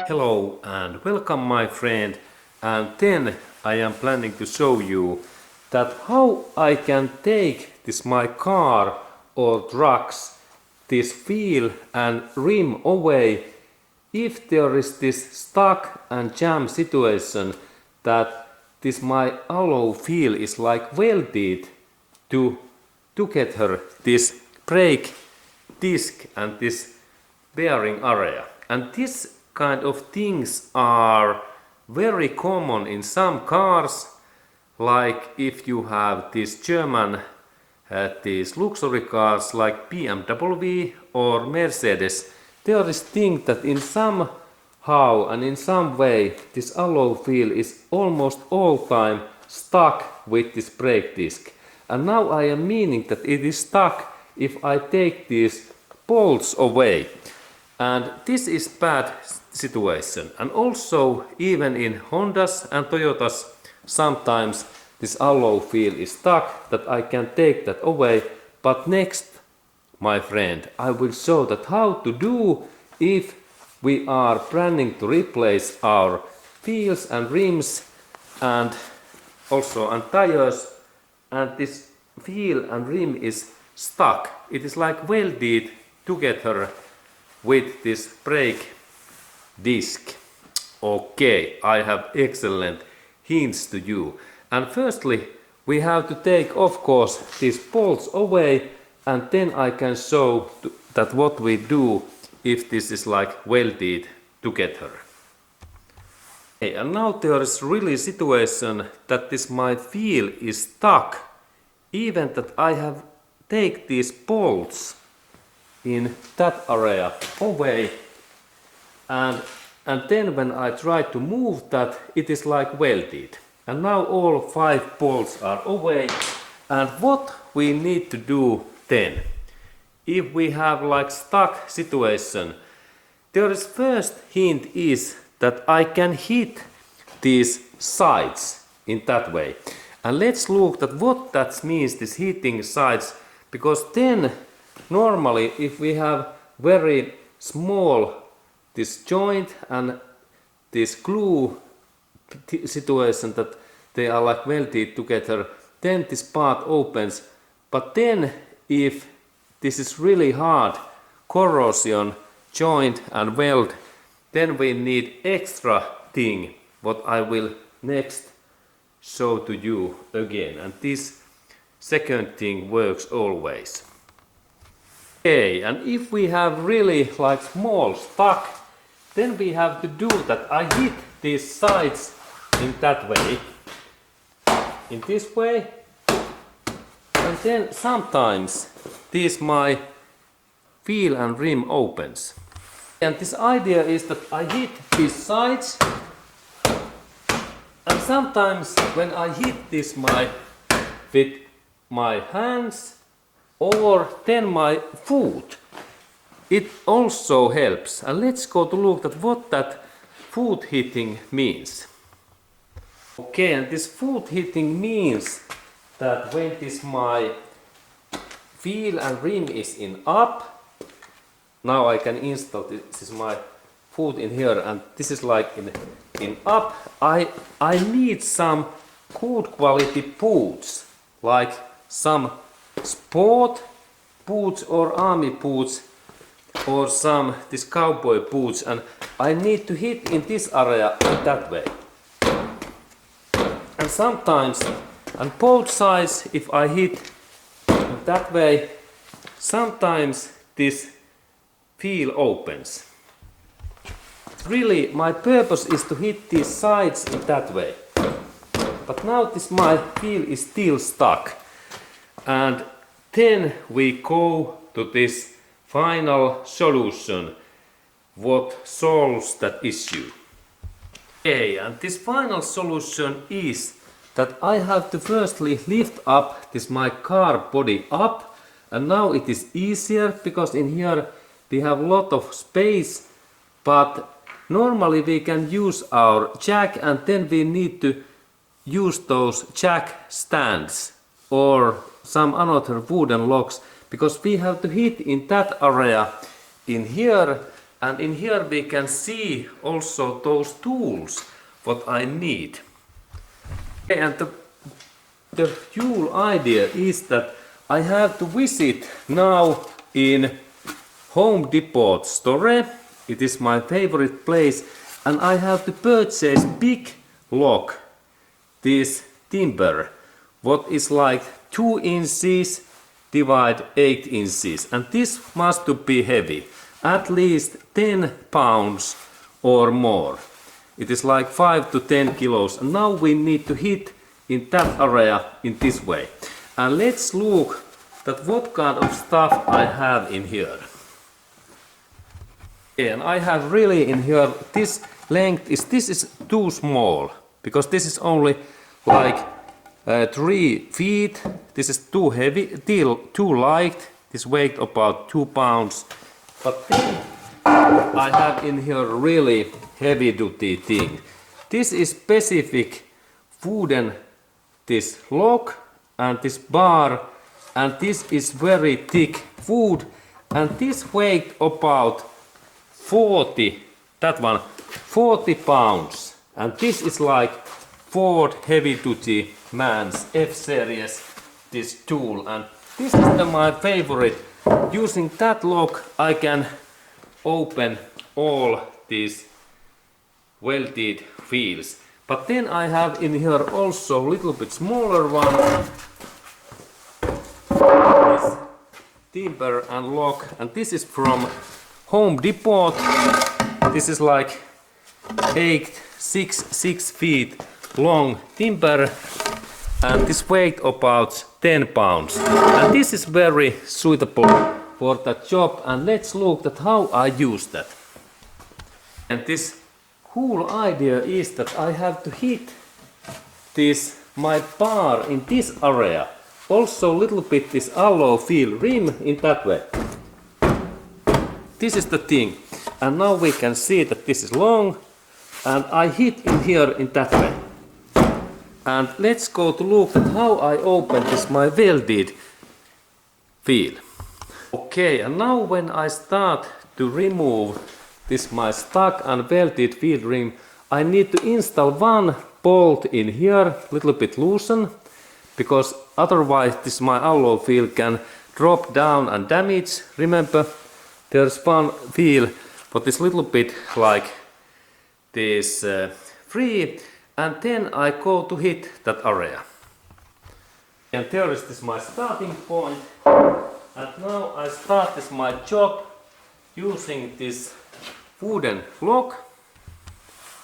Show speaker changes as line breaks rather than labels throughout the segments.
Hello and welcome my friend, and then I am planning to show you that how I can take this my car or trucks, this wheel and rim away if there is this stuck and jam situation that this my alloy wheel is like welded together this brake disc and this bearing area. And this kind of things are very common in some cars, like if you have these German these luxury cars like BMW or Mercedes. There is thing that in somehow and in some way this alloy wheel is almost all time stuck with this brake disc. And now I am meaning that it is stuck if I take these bolts away. And this is bad situation. And also even in Hondas and Toyotas sometimes this alloy wheel is stuck that I can take that away. But next, my friend, I will show that how to do if we are planning to replace our wheels and rims and also and tires, and this wheel and rim is stuck. It is like welded together with this brake disc. Okay, I have excellent hints to you. And firstly, we have to take, of course, these bolts away, and then I can show that what we do if this is like welded together. Okay, and now there is really situation that this my wheel is stuck, even that I have take these bolts in that area away, and then when I try to move that, it is like welded. And now all 5 bolts are away. And what we need to do then, if we have like stuck situation, there is first hint is that I can hit these sides in that way. And let's look at what that means, this hitting sides, because then normally if we have very small this joint and this glue situation that they are like welded together, then this part opens. But then if this is really hard corrosion joint and weld, then we need extra thing what I will next show to you again, and this second thing works always. Okay, and if we have really like small stuck, then we have to do that I hit these sides in that way, in this way, and then sometimes this my wheel and rim opens. And this idea is that I hit these sides, and sometimes when I hit this with my hands or then my foot, it also helps. And let's go to look at what that foot hitting means. Okay, and this foot hitting means that when this my wheel and rim is in up, now I can install this is my foot in here, and this is like in up. I need some good quality boots, like some sport boots or army boots or some this cowboy boots, and I need to hit in this area in that way. And sometimes, and both sides, if I hit in that way, sometimes this wheel opens. Really, my purpose is to hit these sides in that way. But now this my wheel is still stuck. And then we go to this final solution, what solves that issue. Okay, and this final solution is that I have to firstly lift up this my car body up, and now it is easier because in here we have a lot of space, but normally we can use our jack, and then we need to use those jack stands or some another wooden locks, because we have to hit in that area in here, and in here we can see also those tools what I need. Okay, and the whole idea is that I have to visit now in Home Depot store. It is my favorite place, and I have to purchase big log, this timber, what is like 2 inches divide 8 inches, and this must be heavy, at least 10 pounds or more. It is like 5 to 10 kilos, and now we need to hit in that area in this way. And let's look at what kind of stuff I have in here. And I have really in here, this length is, this is too small, because this is only like 3 feet. This is too heavy, too light. This weight about 2 pounds. But then I have in here really heavy duty thing. This is specific wooden, this log and this bar, and this is very thick wood, and this weight about 40, that one, 40 pounds. And this is like Ford heavy duty man's F-series, this tool, and this is my favorite. Using that log I can open all these welded wheels. But then I have in here also a little bit smaller one, this timber and log, and this is from Home Depot. This is like 6 feet long timber, and this weight about 10 pounds. And this is very suitable for that job, and let's look at how I use that. And this whole idea is that I have to hit this my bar in this area. Also a little bit this alloy wheel rim in that way. This is the thing, and now we can see that this is long, and I hit in here in that way. And let's go to look at how I open this my welded wheel. Okay, and now when I start to remove this my stuck and welded wheel rim, I need to install one bolt in here, little bit loosen, because otherwise this my alloy wheel can drop down and damage. Remember, there's one wheel what is little bit like this free, and then I go to hit that area. And there is this my starting point, and now I start this my job using this wooden log.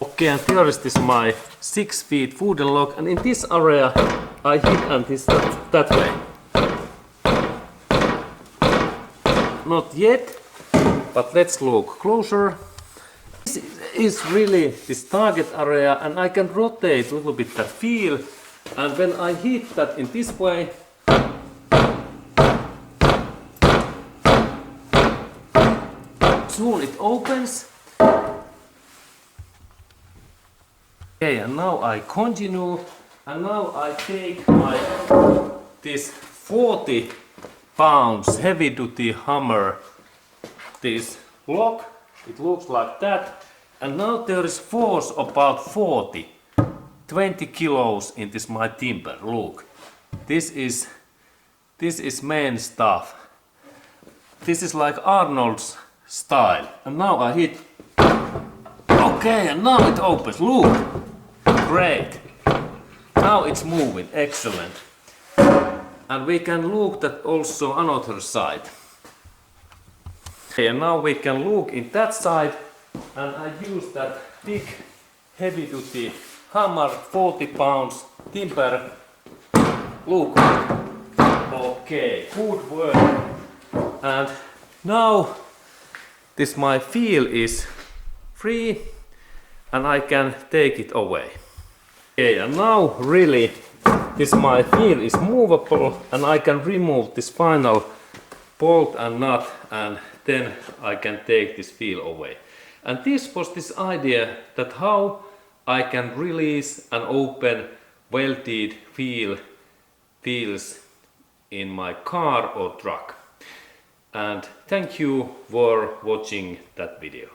Okay, and there is this my 6 feet wooden log, and in this area I hit and this that way. Not yet, but let's look closer. This is really this target area, and I can rotate a little bit that wheel, and when I hit that in this way, soon it opens. Okay, and now I continue, and now I take my this 40 pounds heavy duty hammer, this log, it looks like that, and now there is force about 20 kilos in this my timber. Look, this is main stuff. This is like Arnold's style, and now I hit. Okay, and now it opens. Look, great. Now it's moving, excellent. And we can look at also another side. Okay, and now we can look in that side, and I use that big heavy duty hammer, 40 pounds timber. Look. Okay, good work. And now this my wheel is free, and I can take it away. Okay, and now really this my wheel is movable, and I can remove this final bolt and nut, and then I can take this wheel away. And this was this idea that how I can release and open welded wheels in my car or truck. And thank you for watching that video.